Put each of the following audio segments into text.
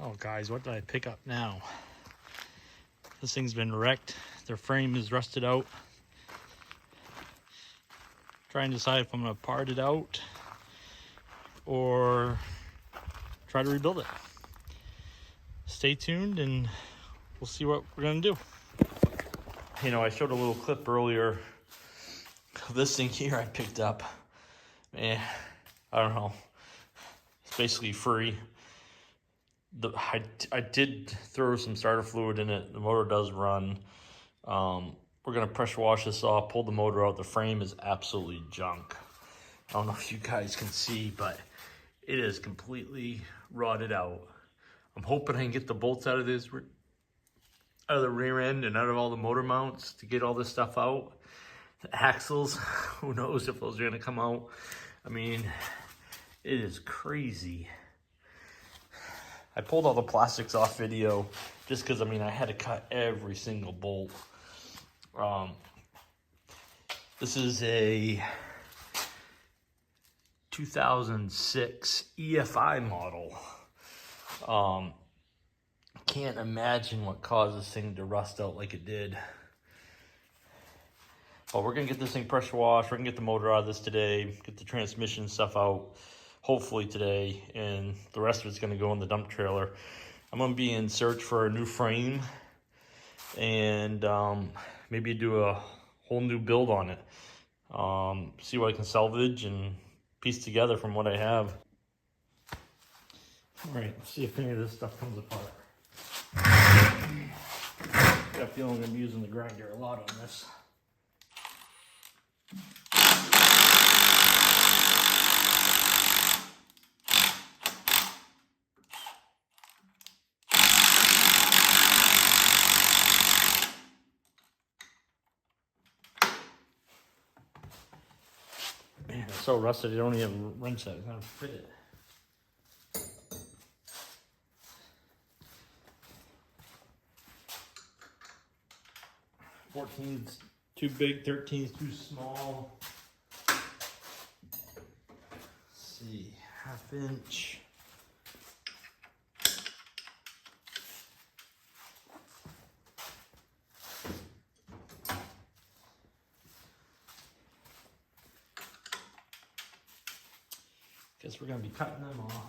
Oh guys, what did I pick up now? This thing's been wrecked. Their frame is rusted out. Trying to decide if I'm gonna part it out or try to rebuild it. Stay tuned and we'll see what we're gonna do. You know, I showed a little clip earlier of this thing here I picked up. Man, I don't know. It's basically free. I did throw some starter fluid in it. The motor does run. We're gonna pressure wash this off, pull the motor out. The frame is absolutely junk. I don't know if you guys can see, but it is completely rotted out. I'm hoping I can get the bolts out of this, out of the rear end and out of all the motor mounts to get all this stuff out. The axles, who knows if those are gonna come out. I mean, it is crazy. I pulled all the plastics off video just because, I mean, I had to cut every single bolt. This is a 2006 EFI model. Can't imagine what caused this thing to rust out like it did. But we're gonna get this thing pressure washed. We're gonna get the motor out of this today, get the transmission stuff out, hopefully today, and the rest of it's gonna go in the dump trailer. I'm gonna be in search for a new frame and maybe do a whole new build on it. See what I can salvage and piece together from what I have. All right, let's see if any of this stuff comes apart. I got a feeling I'm gonna be using the grinder a lot on this. Man, it's so rusted, I don't even have a wrench that kind of fit it. $14's too big, $13's too small. Let's see, 1/2 inch. Guess we're gonna be cutting them off.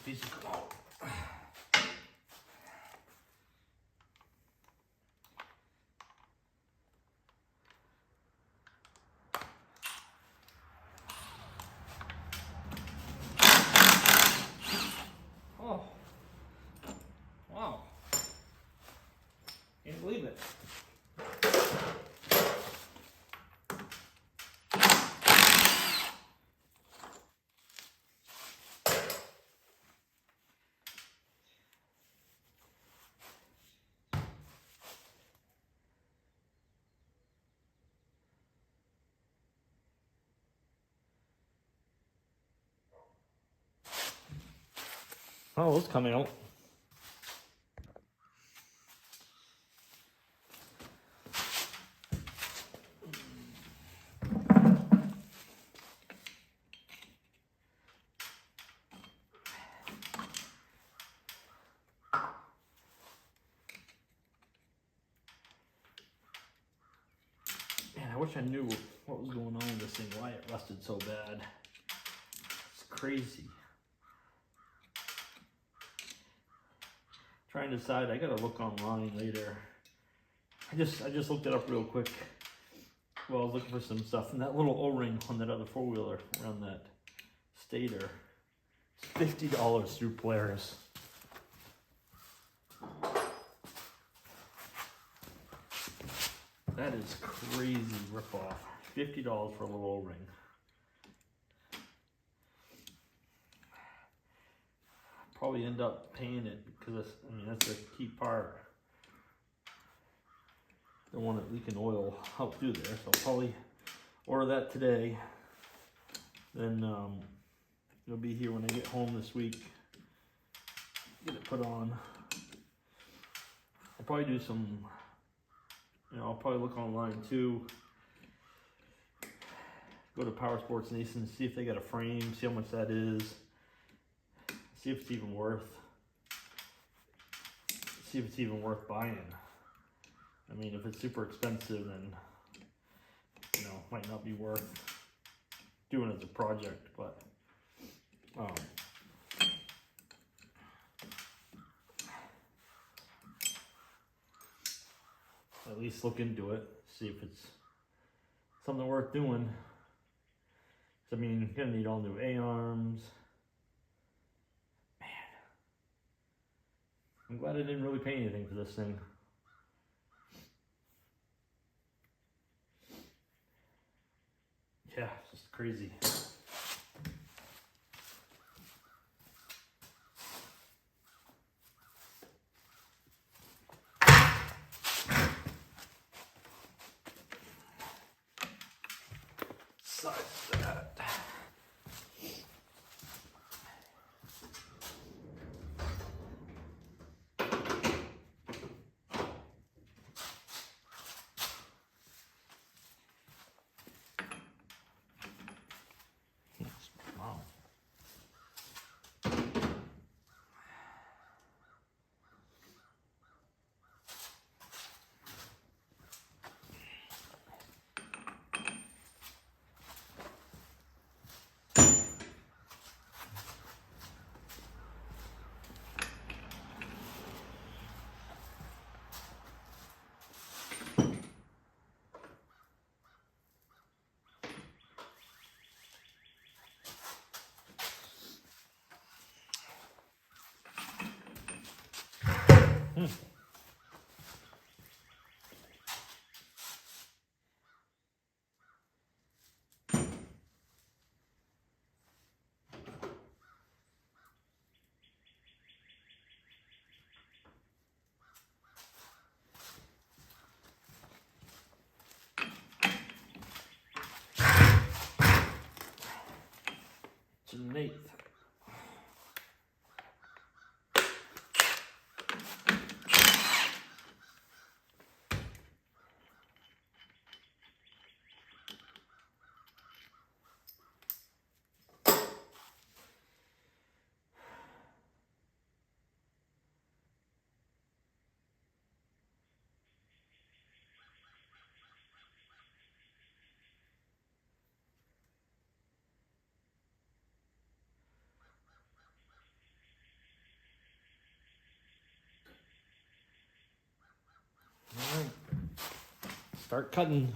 Piece of coal. Oh, wow. Can't believe it. Oh, it's coming out. Man, I wish I knew what was going on with this thing, why it rusted so bad. It's crazy. Trying to decide, I gotta look online later. I just looked it up real quick. Well, I was looking for some stuff, and that little O-ring on that other four-wheeler around that stator, it's $50 through Polaris. That is crazy ripoff. $50 for a little O-ring. Probably end up paying it because that's a key part. Don't want it leaking oil out through there, so I'll probably order that today. Then it'll be here when I get home this week. Get it put on. I'll probably do some, I'll probably look online too. Go to Polaris Sportsman, see if they got a frame, see how much that is. See if it's even worth. See if it's even worth buying. I mean, if it's super expensive, then might not be worth doing as a project. But at least look into it. See if it's something worth doing. I mean, you're gonna need all new A-arms. I'm glad I didn't really pay anything for this thing. Yeah, it's just crazy. Besides that. Wow. It's an eighth. All right, start cutting.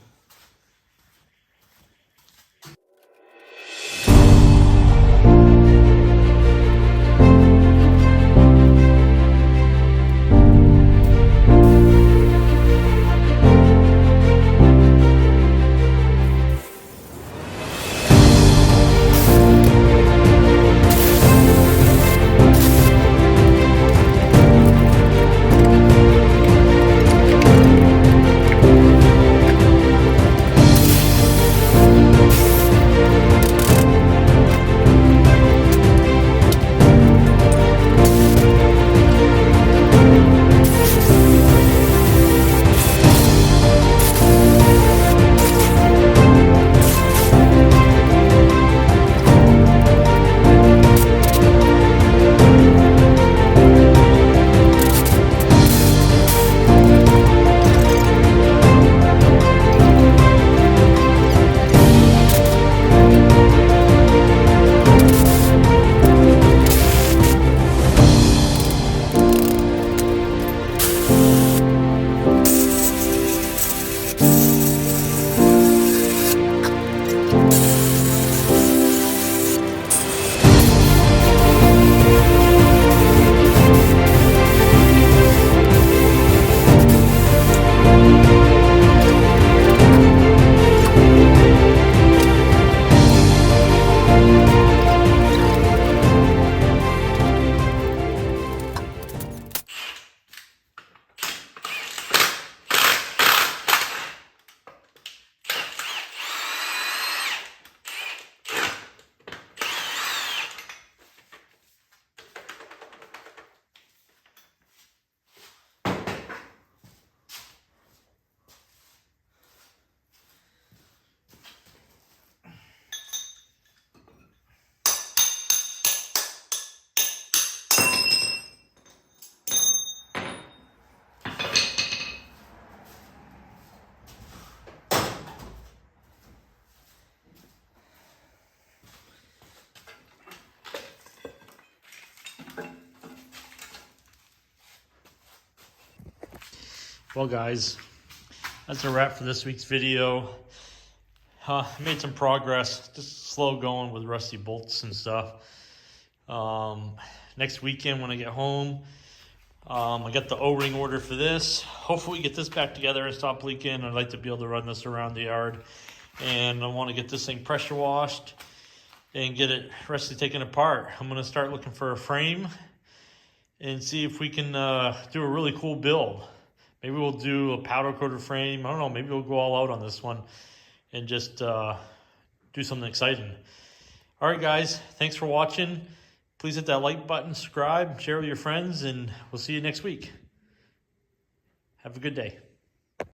Well, guys, that's a wrap for this week's video. Made some progress, just slow going with rusty bolts and stuff. Next weekend when I get home, I got the O-ring order for this. Hopefully we get this back together and stop leaking. I'd like to be able to run this around the yard. And I want to get this thing pressure washed and get it restly taken apart. I'm going to start looking for a frame and see if we can do a really cool build. Maybe we'll do a powder coated frame. I don't know, maybe we'll go all out on this one and just do something exciting. All right, guys, thanks for watching. Please hit that like button, subscribe, share with your friends, and we'll see you next week. Have a good day.